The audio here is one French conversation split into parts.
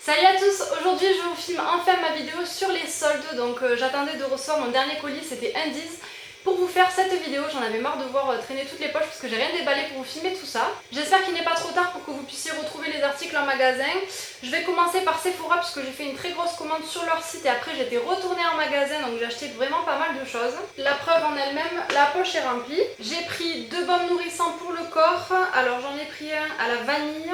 Salut à tous, aujourd'hui je vous filme enfin ma vidéo sur les soldes, donc j'attendais de recevoir mon dernier colis, c'était Indies. Pour vous faire cette vidéo, j'en avais marre de voir traîner toutes les poches parce que j'ai rien déballé pour vous filmer tout ça. J'espère qu'il n'est pas trop tard pour que vous puissiez retrouver les articles en magasin. Je vais commencer par Sephora puisque j'ai fait une très grosse commande sur leur site et après j'étais retournée en magasin, donc j'ai acheté vraiment pas mal de choses. La preuve en elle-même, la poche est remplie. J'ai pris 2 baumes nourrissants pour le corps, alors j'en ai pris un à la vanille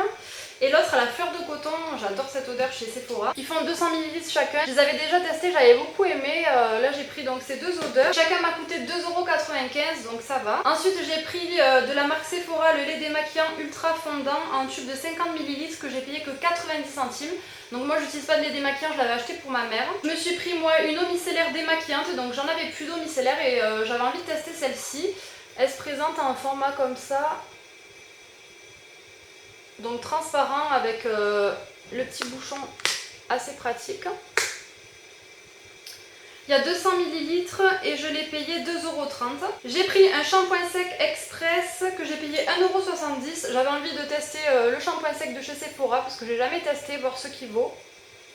et l'autre à la fleur de coton. J'adore cette odeur chez Sephora. Ils font 200 ml chacun. Je les avais déjà testés, j'avais beaucoup aimé. Là j'ai pris donc ces deux odeurs. Chacun m'a coûté 2,95 € donc ça va. Ensuite j'ai pris de la marque Sephora le lait démaquillant ultra fondant en tube de 50 ml que j'ai payé que 90 centimes. Donc moi j'utilise pas de lait démaquillant, je l'avais acheté pour ma mère. Je me suis pris moi une eau micellaire démaquillante, donc j'en avais plus d'eau micellaire et j'avais envie de tester celle-ci. Elle se présente en format comme ça. Donc transparent avec le petit bouchon assez pratique. Il y a 200 ml et je l'ai payé 2,30 €. J'ai pris un shampoing sec express que j'ai payé 1,70 €. J'avais envie de tester le shampoing sec de chez Sephora parce que j'ai jamais testé, voir ce qu'il vaut.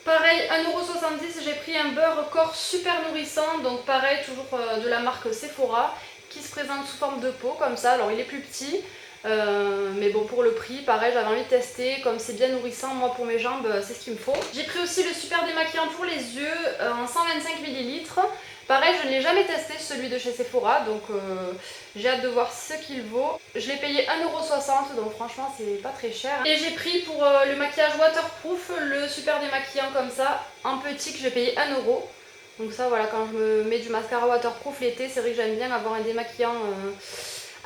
Pareil, 1,70 €, j'ai pris un beurre corps super nourrissant, donc pareil, toujours de la marque Sephora, qui se présente sous forme de pot comme ça. Alors il est plus petit. Mais bon, pour le prix, pareil, j'avais envie de tester, comme c'est bien nourrissant, moi pour mes jambes c'est ce qu'il me faut. J'ai pris aussi le super démaquillant pour les yeux en 125 ml. Pareil, je ne l'ai jamais testé celui de chez Sephora, donc j'ai hâte de voir ce qu'il vaut. Je l'ai payé 1,60 €, donc franchement c'est pas très cher. Et j'ai pris pour le maquillage waterproof le super démaquillant comme ça, en petit, que j'ai payé 1 €. Donc ça voilà, quand je me mets du mascara waterproof l'été, c'est vrai que j'aime bien avoir un démaquillant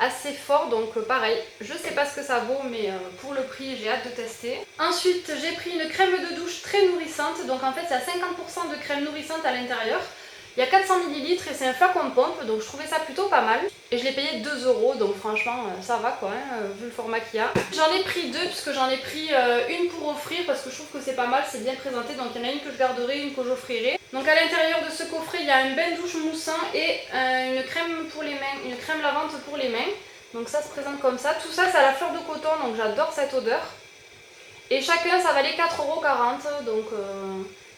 assez fort, donc pareil, je sais pas ce que ça vaut, mais pour le prix j'ai hâte de tester. Ensuite j'ai pris une crème de douche très nourrissante, donc en fait il y a 50% de crème nourrissante à l'intérieur. Il y a 400 ml et c'est un flacon de pompe, donc je trouvais ça plutôt pas mal. Et je l'ai payé 2 €, donc franchement ça va quoi, hein, vu le format qu'il y a. J'en ai pris deux puisque j'en ai pris une pour offrir parce que je trouve que c'est pas mal, c'est bien présenté, donc il y en a une que je garderai, une que j'offrirai. Donc à l'intérieur de ce coffret il y a un bain douche moussant et une crème pour les mains, une crème lavante pour les mains. Donc ça se présente comme ça. Tout ça c'est à la fleur de coton, donc j'adore cette odeur. Et chacun ça valait 4,40 €, donc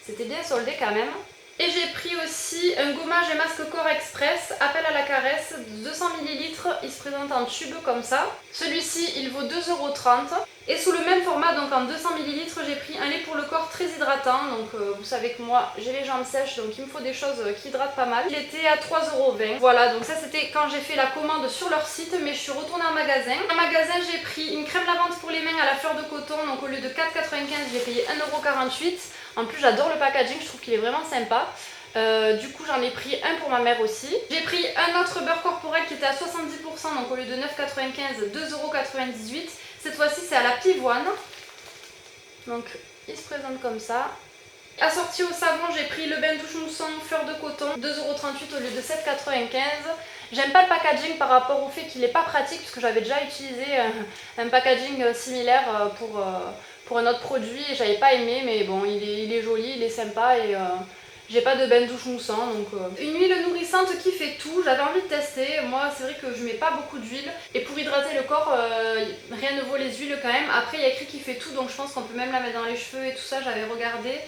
c'était bien soldé quand même. Et j'ai pris aussi un gommage et masque corps express, appel à la caresse, 200 ml, il se présente en tube comme ça. Celui-ci il vaut 2,30 €. Et sous le même format, donc en 200 ml, j'ai pris un lait pour le corps très hydratant. Donc vous savez que moi j'ai les jambes sèches, donc il me faut des choses qui hydratent pas mal. Il était à 3,20 €. Voilà, donc ça c'était quand j'ai fait la commande sur leur site, mais je suis retournée en magasin. En magasin j'ai pris une crème lavante pour les mains à la fleur de coton, donc au lieu de 4,95 €, j'ai payé 1,48 €. En plus j'adore le packaging, je trouve qu'il est vraiment sympa. Du coup j'en ai pris un pour ma mère aussi. J'ai pris un autre beurre corporel qui était à 70%, donc au lieu de 9,95 €, 2,98 €. Cette fois-ci c'est à la pivoine. Donc il se présente comme ça. Assorti au savon, j'ai pris le bain douche moussant fleur de coton, 2,38 € au lieu de 7,95 €. J'aime pas le packaging par rapport au fait qu'il est pas pratique, puisque j'avais déjà utilisé un packaging similaire pour un autre produit et j'avais pas aimé, mais bon il est joli, il est sympa et j'ai pas de bain douche moussant, donc une huile nourrissante qui fait tout. J'avais envie de tester. Moi c'est vrai que je mets pas beaucoup d'huile et pour hydrater le corps rien ne vaut les huiles quand même. Après il y a écrit qu'il fait tout, donc je pense qu'on peut même la mettre dans les cheveux et tout ça, j'avais regardé.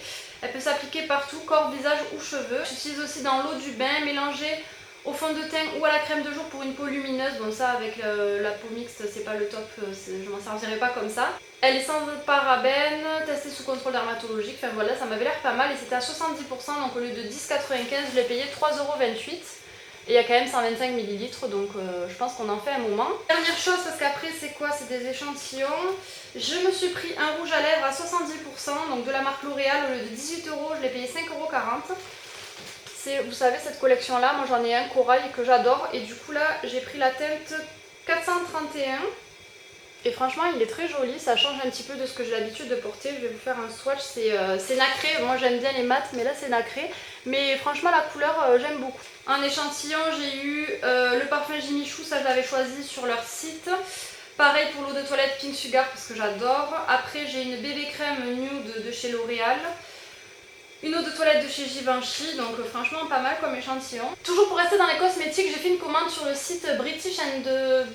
Elle peut s'appliquer partout, corps, visage ou cheveux. J'utilise aussi dans l'eau du bain mélangée au fond de teint ou à la crème de jour pour une peau lumineuse. Bon ça avec la peau mixte c'est pas le top, je m'en servirai pas comme ça. Elle est sans parabènes, testée sous contrôle dermatologique, enfin voilà, ça m'avait l'air pas mal et c'était à 70%, donc au lieu de 10,95 €, je l'ai payé 3,28 €. Et il y a quand même 125 ml, donc je pense qu'on en fait un moment. Dernière chose, parce qu'après c'est quoi? C'est des échantillons. Je me suis pris un rouge à lèvres à 70%, donc de la marque L'Oréal, au lieu de 18 €, je l'ai payé 5,40 €. Vous savez cette collection là, moi j'en ai un corail que j'adore et du coup là j'ai pris la teinte 431 et franchement il est très joli, ça change un petit peu de ce que j'ai l'habitude de porter. Je vais vous faire un swatch, c'est nacré, moi j'aime bien les mats mais là c'est nacré, mais franchement la couleur j'aime beaucoup. En échantillon j'ai eu le parfum Jimmy Choo, ça je l'avais choisi sur leur site. Pareil pour l'eau de toilette Pink Sugar parce que j'adore. Après j'ai une bébé crème nude de chez L'Oréal. une eau de toilette de chez Givenchy, donc franchement pas mal comme échantillon. Toujours pour rester dans les cosmétiques, j'ai fait une commande sur le site British and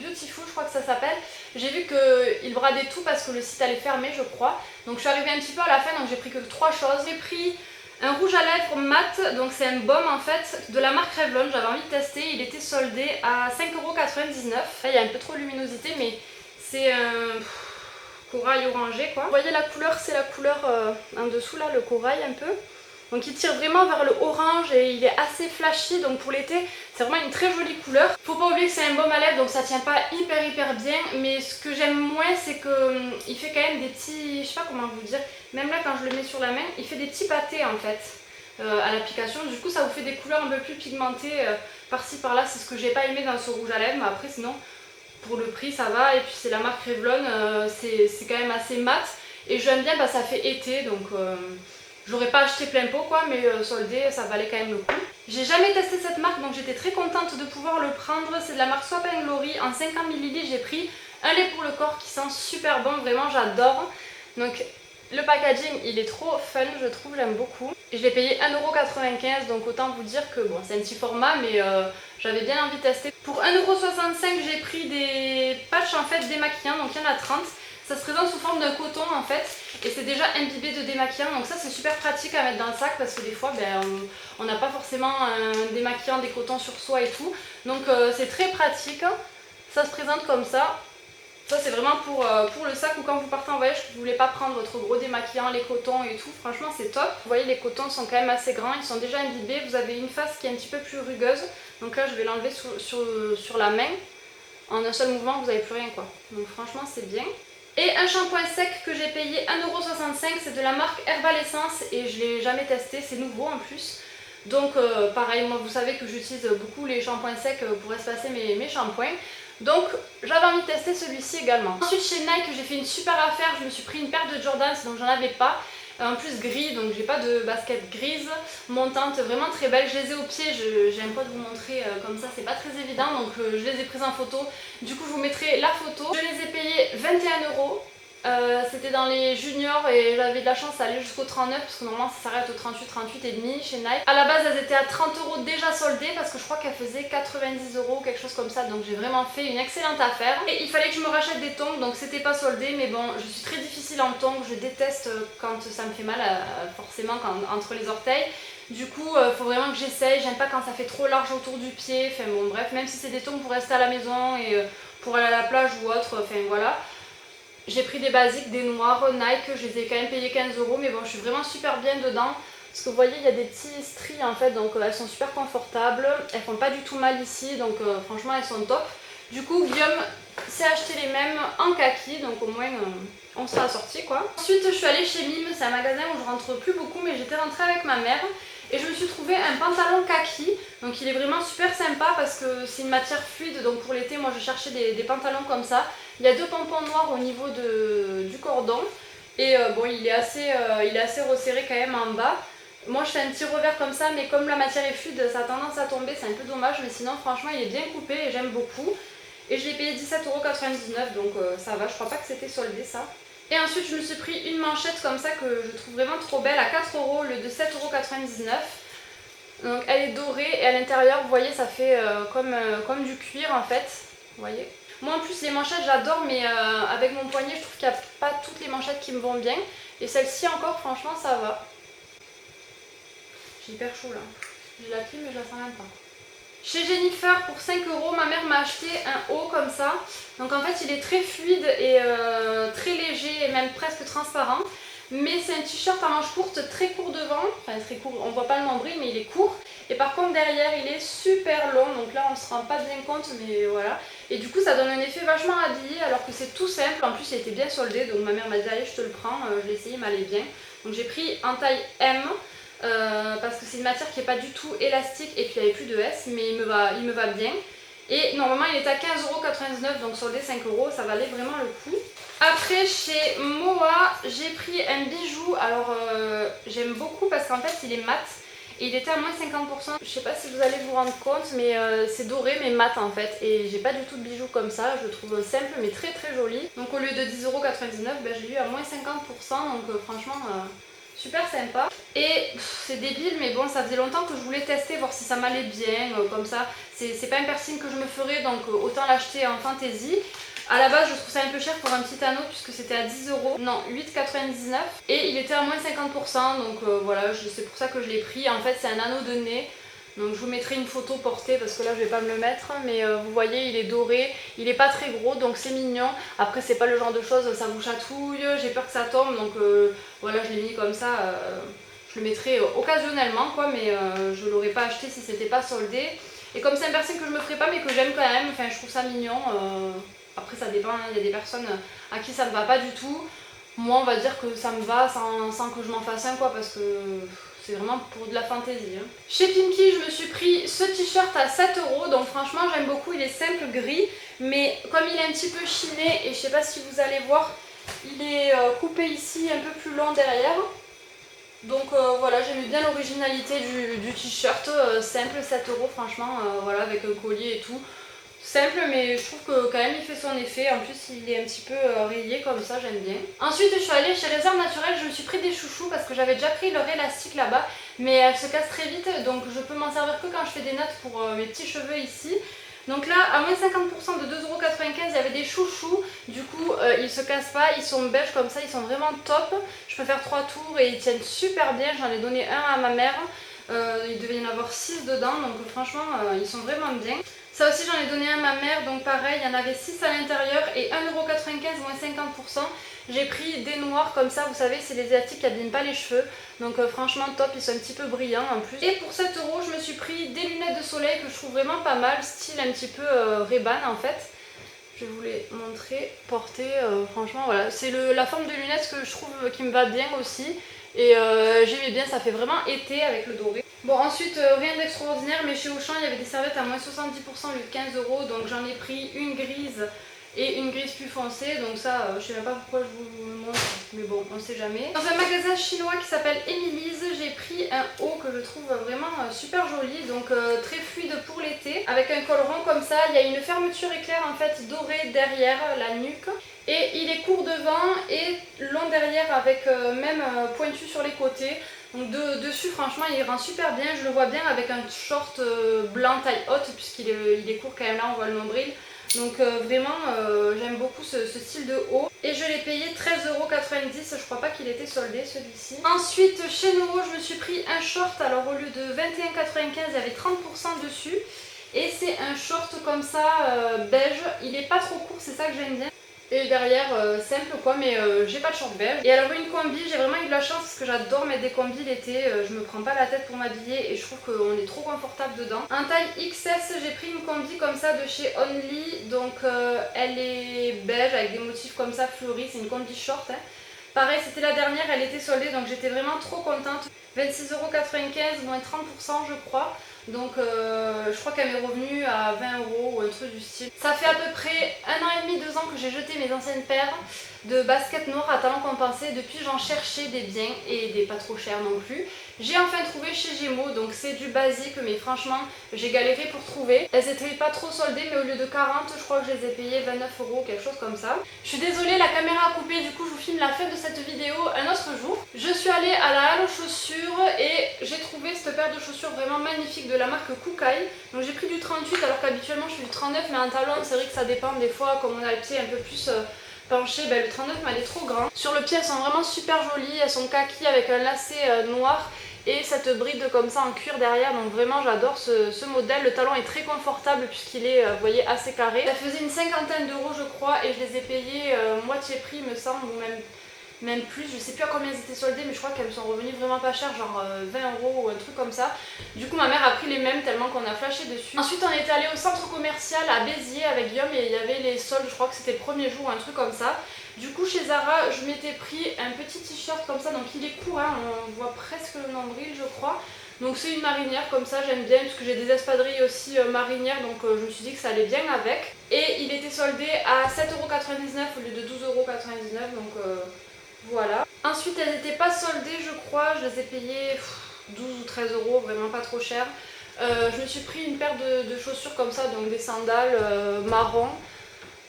Beautiful, je crois que ça s'appelle. J'ai vu qu'ils bradaient tout parce que le site allait fermer, je crois. Donc je suis arrivée un petit peu à la fin, donc j'ai pris que 3 choses. J'ai pris un rouge à lèvres mat, donc c'est un baume en fait de la marque Revlon, j'avais envie de tester, il était soldé à 5,99 €. Là il y a un peu trop de luminosité mais c'est un corail orangé quoi. Vous voyez la couleur, c'est la couleur en dessous là, le corail un peu. Donc il tire vraiment vers le orange et il est assez flashy, donc pour l'été c'est vraiment une très jolie couleur. Faut pas oublier que c'est un baume à lèvres donc ça tient pas hyper bien, mais ce que j'aime moins c'est que il fait quand même des petits, je sais pas comment vous dire, même là quand je le mets sur la main il fait des petits pâtés en fait à l'application. Du coup ça vous fait des couleurs un peu plus pigmentées par-ci par-là, c'est ce que j'ai pas aimé dans ce rouge à lèvres, mais après sinon pour le prix ça va. Et puis c'est la marque Revlon, c'est quand même assez mat et j'aime bien, ça fait été donc j'aurais pas acheté plein pot quoi, mais soldé ça valait quand même le coup. J'ai jamais testé cette marque donc j'étais très contente de pouvoir le prendre. C'est de la marque Swap & Glory, en 50 ml j'ai pris un lait pour le corps qui sent super bon, vraiment j'adore. Donc le packaging il est trop fun, je trouve, j'aime beaucoup. Et je l'ai payé 1,95 €, donc autant vous dire que bon c'est un petit format mais j'avais bien envie de tester. Pour 1,65 € j'ai pris des patchs en fait démaquillants, donc il y en a 30. Ça se présente sous forme d'un coton en fait et c'est déjà imbibé de démaquillant, donc ça c'est super pratique à mettre dans le sac parce que des fois on n'a pas forcément un démaquillant, des cotons sur soi et tout, donc c'est très pratique. Ça se présente comme ça. Ça c'est vraiment pour le sac ou quand vous partez en voyage que vous ne voulez pas prendre votre gros démaquillant, les cotons et tout, franchement c'est top. Vous voyez les cotons sont quand même assez grands, ils sont déjà imbibés, vous avez une face qui est un petit peu plus rugueuse, donc là je vais l'enlever sur la main. En un seul mouvement vous n'avez plus rien quoi, donc franchement c'est bien. Et un shampoing sec que j'ai payé 1,65 €, c'est de la marque Herbal Essence et je ne l'ai jamais testé, c'est nouveau en plus. Donc pareil, moi vous savez que j'utilise beaucoup les shampoings secs pour espacer mes shampoings. Donc j'avais envie de tester celui-ci également. Ensuite chez Nike j'ai fait une super affaire, je me suis pris une paire de Jordans donc j'en avais pas. En plus gris, donc j'ai pas de basket grise, montante, vraiment très belle. Je les ai au pied, j'aime pas de vous montrer comme ça, c'est pas très évident, donc je les ai prises en photo. Du coup je vous mettrai la photo. Je les ai payées 21 €. C'était dans les juniors et j'avais de la chance d'aller jusqu'au 39 parce que normalement ça s'arrête au 38 et demi chez Nike. À la base elles étaient à 30 € déjà soldées parce que je crois qu'elles faisaient 90 € quelque chose comme ça, donc j'ai vraiment fait une excellente affaire. Et il fallait que je me rachète des tongs donc c'était pas soldé, mais bon je suis très difficile en tongs, je déteste quand ça me fait mal forcément entre les orteils. Du coup faut vraiment que j'essaye, j'aime pas quand ça fait trop large autour du pied, enfin bon bref, même si c'est des tongs pour rester à la maison et pour aller à la plage ou autre, enfin voilà. J'ai pris des basiques, des noirs Nike, je les ai quand même payés 15 €, mais bon je suis vraiment super bien dedans. Parce que vous voyez il y a des petits stries en fait, donc elles sont super confortables, elles font pas du tout mal ici, donc franchement elles sont top. Du coup Guillaume s'est acheté les mêmes en kaki, donc au moins on sera assortis quoi. Ensuite je suis allée chez Mime, c'est un magasin où je rentre plus beaucoup mais j'étais rentrée avec ma mère. Et je me suis trouvé un pantalon kaki, donc il est vraiment super sympa parce que c'est une matière fluide, donc pour l'été moi je cherchais des pantalons comme ça. Il y a 2 pompons noirs au niveau du cordon et bon il est assez resserré quand même en bas. Moi je fais un petit revers comme ça, mais comme la matière est fluide ça a tendance à tomber, c'est un peu dommage, mais sinon franchement il est bien coupé et j'aime beaucoup. Et je l'ai payé 17,99 €, donc ça va, je crois pas que c'était soldé ça. Et ensuite je me suis pris une manchette comme ça que je trouve vraiment trop belle à 4 € le de 7,99 €. Donc elle est dorée et à l'intérieur vous voyez ça fait comme du cuir en fait, vous voyez. Moi en plus les manchettes j'adore, mais avec mon poignet je trouve qu'il n'y a pas toutes les manchettes qui me vont bien. Et celle-ci encore franchement ça va. J'ai hyper chaud là, j'ai la clim mais je la sens même pas. Chez Jennifer pour 5 € ma mère m'a acheté un haut comme ça. Donc en fait il est très fluide et très léger et même presque transparent. Mais c'est un t-shirt à manches courtes, très court devant, enfin très court, on voit pas le nombril mais il est court. Et par contre derrière il est super long, donc là on se rend pas bien compte mais voilà. Et du coup ça donne un effet vachement habillé alors que c'est tout simple. En plus il était bien soldé, donc ma mère m'a dit allez je te le prends, je l'ai essayé, il m'allait bien. Donc j'ai pris en taille M. Parce que c'est une matière qui n'est pas du tout élastique et puis il n'y avait plus de S, mais il me va bien. Et normalement il est à 15,99 €, donc soldé 5 €, ça valait vraiment le coup. Après chez Moa j'ai pris un bijou, alors j'aime beaucoup parce qu'en fait il est mat et il était à moins 50%. Je sais pas si vous allez vous rendre compte mais c'est doré mais mat en fait, et j'ai pas du tout de bijoux comme ça, je le trouve simple mais très très joli. Donc au lieu de 10,99 €, ben, je l'ai eu à moins 50%, donc franchement super sympa. Et c'est débile, mais bon, ça faisait longtemps que je voulais tester, voir si ça m'allait bien, comme ça. C'est pas un piercing que je me ferais, donc autant l'acheter en fantaisie. A la base, je trouve ça un peu cher pour un petit anneau puisque c'était à 10 euros, non 8,99 et il était à moins 50%, donc voilà, c'est pour ça que je l'ai pris. En fait, c'est un anneau de nez, donc je vous mettrai une photo portée parce que là je vais pas me le mettre, mais vous voyez, il est doré, il est pas très gros, donc c'est mignon. Après, c'est pas le genre de choses, ça vous chatouille, j'ai peur que ça tombe, donc voilà, je l'ai mis comme ça. Je le mettrai occasionnellement, quoi, mais je l'aurais pas acheté si c'était pas soldé. Et comme c'est un piercing que je me ferai pas mais que j'aime quand même, enfin je trouve ça mignon. Après ça dépend, hein, il y a des personnes à qui ça ne va pas du tout. Moi on va dire que ça me va sans que je m'en fasse un, quoi, parce que c'est vraiment pour de la fantaisie. Hein. Chez Pimki, je me suis pris ce t-shirt à 7 euros, donc franchement j'aime beaucoup, il est simple gris, mais comme il est un petit peu chiné, et je sais pas si vous allez voir, il est coupé ici un peu plus long derrière. Donc voilà, j'aimais bien l'originalité du t-shirt, simple, 7 euros franchement, voilà, avec un collier et tout. Simple, mais je trouve que quand même il fait son effet. En plus il est un petit peu rayé comme ça, j'aime bien. Ensuite je suis allée chez Réserve Naturelle, je me suis pris des chouchous parce que j'avais déjà pris leur élastique là-bas, mais elle se casse très vite, donc je peux m'en servir que quand je fais des notes pour mes petits cheveux ici. Donc là, à moins 50% de 2,95 €, il y avait des chouchous. Du coup, ils se cassent pas, ils sont beige comme ça, ils sont vraiment top. Je peux faire 3 tours et ils tiennent super bien. J'en ai donné un à ma mère. Il devait y en avoir 6 dedans, donc franchement, ils sont vraiment bien. Ça aussi, j'en ai donné un à ma mère, donc pareil, il y en avait 6 à l'intérieur et 1,95 € moins 50%. J'ai pris des noirs comme ça, vous savez, c'est les asiatiques qui n'abîment pas les cheveux. Donc franchement top, ils sont un petit peu brillants en plus. Et pour 7 euros, je me suis pris des lunettes de soleil que je trouve vraiment pas mal, style un petit peu Ray-Ban en fait. Je vais vous les montrer, porter, franchement voilà. C'est la forme de lunettes que je trouve qui me va bien aussi. Et j'aimais bien, ça fait vraiment été avec le doré. Bon ensuite, rien d'extraordinaire, mais chez Auchan il y avait des serviettes à moins 70% au lieu de 15 €. Donc j'en ai pris une grise et une grise plus foncée, donc ça je sais même pas pourquoi je vous le montre, mais bon on sait jamais. Dans un magasin chinois qui s'appelle Emily's, j'ai pris un haut que je trouve vraiment super joli, donc très fluide pour l'été, avec un col rond comme ça. Il y a une fermeture éclair en fait dorée derrière la nuque, et il est court devant et long derrière avec même pointu sur les côtés. Donc dessus franchement il rend super bien, je le vois bien avec un short blanc taille haute puisqu'il est court quand même, là on voit le nombril. Donc vraiment j'aime beaucoup ce style de haut. Et je l'ai payé 13,90 €, je crois pas qu'il était soldé celui-ci. Ensuite chez Nouveau je me suis pris un short, alors au lieu de 21,95 € il y avait 30% dessus. Et c'est un short comme ça beige, il est pas trop court, c'est ça que j'aime bien. Et derrière simple quoi, mais j'ai pas de short beige. Et alors une combi, j'ai vraiment eu de la chance parce que j'adore mettre des combis l'été, je me prends pas la tête pour m'habiller et je trouve qu'on est trop confortable dedans. En taille XS, j'ai pris une combi comme ça de chez Only, donc elle est beige avec des motifs comme ça fleuris, c'est une combi short. Hein. Pareil, c'était la dernière, elle était soldée, donc j'étais vraiment trop contente. 26,95 € moins 30% je crois. Donc je crois qu'elle m'est revenue à 20 € ou un truc du style. Ça fait à peu près 1 an et demi, 2 ans que j'ai jeté mes anciennes paires de baskets noires à talons compensés. Depuis j'en cherchais des biens et des pas trop chers non plus. J'ai enfin trouvé chez Gémeaux, donc c'est du basique mais franchement j'ai galéré pour trouver. Elles étaient pas trop soldées mais au lieu de 40 je crois que je les ai payées 29 €, quelque chose comme ça. Je suis désolée, la caméra a coupé, du coup je vous filme la fin de cette vidéo un autre jour. Je suis allée à la halle aux chaussures et j'ai trouvé cette paire de chaussures vraiment magnifique de la marque Kukai. Donc j'ai pris du 38 alors qu'habituellement je suis du 39, mais en talon c'est vrai que ça dépend des fois, comme on a le pied un peu plus penché, ben, le 39 mais elle est trop grand. Sur le pied elles sont vraiment super jolies, elles sont kaki avec un lacet noir et cette bride comme ça en cuir derrière, donc vraiment j'adore ce modèle. Le talon est très confortable puisqu'il est vous voyez assez carré. Ça faisait une cinquantaine d'euros je crois et je les ai payés moitié prix me semble, ou même plus, je sais plus à combien elles étaient soldées, mais je crois qu'elles me sont revenues vraiment pas chères, genre 20 € ou un truc comme ça. Du coup ma mère a pris les mêmes tellement qu'on a flashé dessus. Ensuite on était allé au centre commercial à Béziers avec Guillaume et il y avait les soldes, je crois que c'était le premier jour ou un truc comme ça. Du coup chez Zara je m'étais pris un petit t-shirt comme ça, donc il est court, hein, on voit presque le nombril je crois. Donc c'est une marinière comme ça, j'aime bien parce que j'ai des espadrilles aussi marinières, donc je me suis dit que ça allait bien avec. Et il était soldé à 7,99 € au lieu de 12,99 €, donc voilà. Ensuite elles n'étaient pas soldées je crois, je les ai payées 12 ou 13 €, vraiment pas trop cher. Je me suis pris une paire de chaussures comme ça, donc des sandales marron.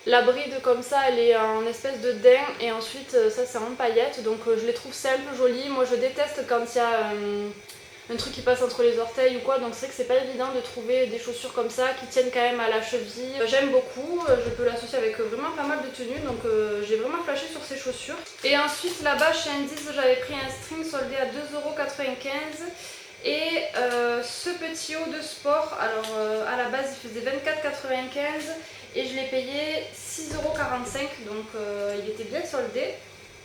La bride comme ça, elle est en espèce de daim et ensuite ça c'est en paillettes, donc je les trouve simples, jolies. Moi je déteste quand il y a un truc qui passe entre les orteils ou quoi, donc c'est vrai que c'est pas évident de trouver des chaussures comme ça qui tiennent quand même à la cheville. J'aime beaucoup, je peux l'associer avec vraiment pas mal de tenues, donc j'ai vraiment flashé sur ces chaussures. Et ensuite là-bas chez Indies j'avais pris un string soldé à 2,95 € et ce petit haut de sport, alors à la base il faisait 24,95 € et je l'ai payé 6,45 €, donc il était bien soldé.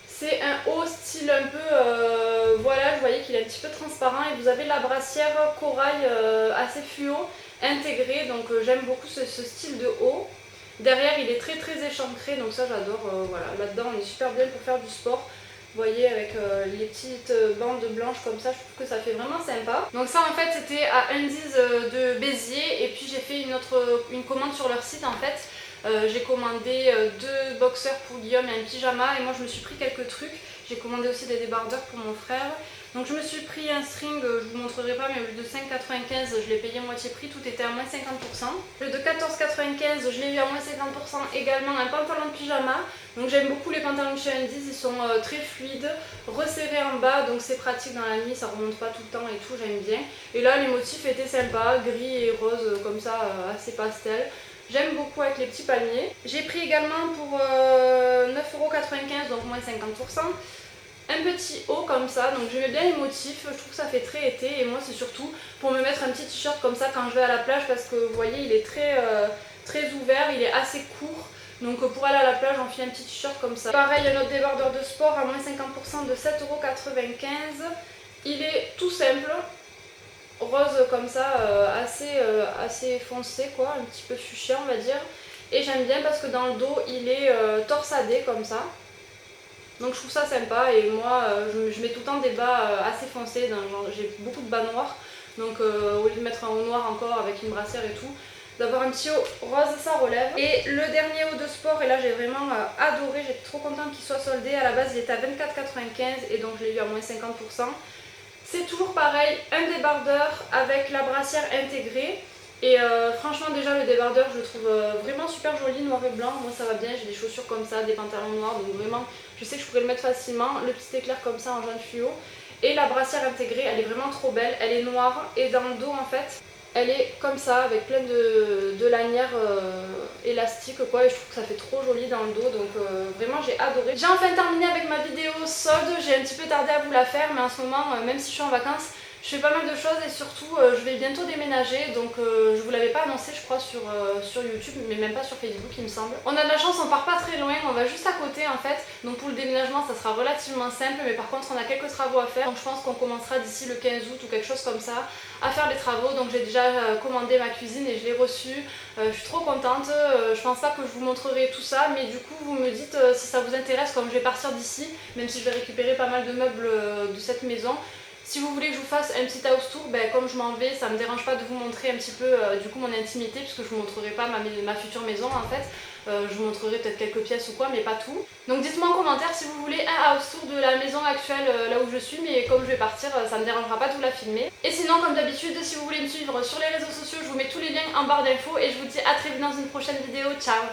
C'est un haut style un peu, voilà, je voyais qu'il est un petit peu transparent et vous avez la brassière corail assez fluo intégrée, donc j'aime beaucoup ce style de haut. Derrière il est très échancré, donc ça j'adore, voilà, là-dedans on est super bien pour faire du sport. Vous voyez avec les petites bandes blanches comme ça, je trouve que ça fait vraiment sympa. Donc ça en fait c'était à Undies de Béziers et puis j'ai fait une commande sur leur site en fait. J'ai commandé 2 boxers pour Guillaume et un pyjama et moi je me suis pris quelques trucs. J'ai commandé aussi des débardeurs pour mon frère. Donc je me suis pris un string, je vous montrerai pas, mais au lieu de 5,95 € je l'ai payé moitié prix, tout était à moins 50%. Au lieu de 14,95 € je l'ai eu à moins 50% également, un pantalon de pyjama. Donc j'aime beaucoup les pantalons de chez Undies, ils sont très fluides, resserrés en bas, donc c'est pratique dans la nuit, ça remonte pas tout le temps et tout, j'aime bien. Et là les motifs étaient sympas, gris et rose comme ça, assez pastel. J'aime beaucoup avec les petits palmiers. J'ai pris également pour 9,95 €, donc moins 50%, un petit haut comme ça. Donc j'aimais bien les motifs, je trouve que ça fait très été. Et moi c'est surtout pour me mettre un petit t-shirt comme ça quand je vais à la plage parce que vous voyez il est très ouvert, il est assez court. Donc pour aller à la plage on fait un petit t-shirt comme ça. Pareil, un autre débardeur de sport à moins 50% de 7,95 €. Il est tout simple, rose comme ça, assez foncé quoi, un petit peu fuchsia on va dire. Et j'aime bien parce que dans le dos il est torsadé comme ça. Donc je trouve ça sympa et moi je mets tout le temps des bas assez foncés, j'ai beaucoup de bas noirs. Donc au lieu de mettre un haut noir encore avec une brassière et tout, d'avoir un petit haut rose ça relève. Et le dernier haut de sport, et là j'ai vraiment adoré, j'étais trop contente qu'il soit soldé. À la base il était à 24,95 € et donc je l'ai eu à moins 50%. C'est toujours pareil, un débardeur avec la brassière intégrée. Et franchement déjà le débardeur je le trouve vraiment super joli, noir et blanc. Moi ça va bien, j'ai des chaussures comme ça, des pantalons noirs, donc vraiment je sais que je pourrais le mettre facilement. Le petit éclair comme ça en jaune fluo. Et la brassière intégrée, elle est vraiment trop belle, elle est noire et dans le dos en fait elle est comme ça avec plein de lanières élastiques quoi, et je trouve que ça fait trop joli dans le dos, donc vraiment j'ai adoré. J'ai enfin terminé avec ma vidéo solde, j'ai un petit peu tardé à vous la faire mais en ce moment même si je suis en vacances je fais pas mal de choses et surtout je vais bientôt déménager, donc je vous l'avais pas annoncé je crois sur YouTube mais même pas sur Facebook il me semble. On a de la chance, on part pas très loin, on va juste à côté en fait, donc pour le déménagement ça sera relativement simple, mais par contre on a quelques travaux à faire, donc je pense qu'on commencera d'ici le 15 août ou quelque chose comme ça à faire les travaux. Donc j'ai déjà commandé ma cuisine et je l'ai reçue, je suis trop contente. Je pense pas que je vous montrerai tout ça, mais du coup vous me dites si ça vous intéresse, comme je vais partir d'ici, même si je vais récupérer pas mal de meubles de cette maison. Si vous voulez que je vous fasse un petit house tour, ben, comme je m'en vais, ça me dérange pas de vous montrer un petit peu du coup mon intimité, puisque je vous montrerai pas ma future maison en fait. Je vous montrerai peut-être quelques pièces ou quoi, mais pas tout. Donc dites-moi en commentaire si vous voulez un house tour de la maison actuelle là où je suis, mais comme je vais partir, ça me dérangera pas de vous la filmer. Et sinon, comme d'habitude, si vous voulez me suivre sur les réseaux sociaux, je vous mets tous les liens en barre d'infos et je vous dis à très vite dans une prochaine vidéo. Ciao!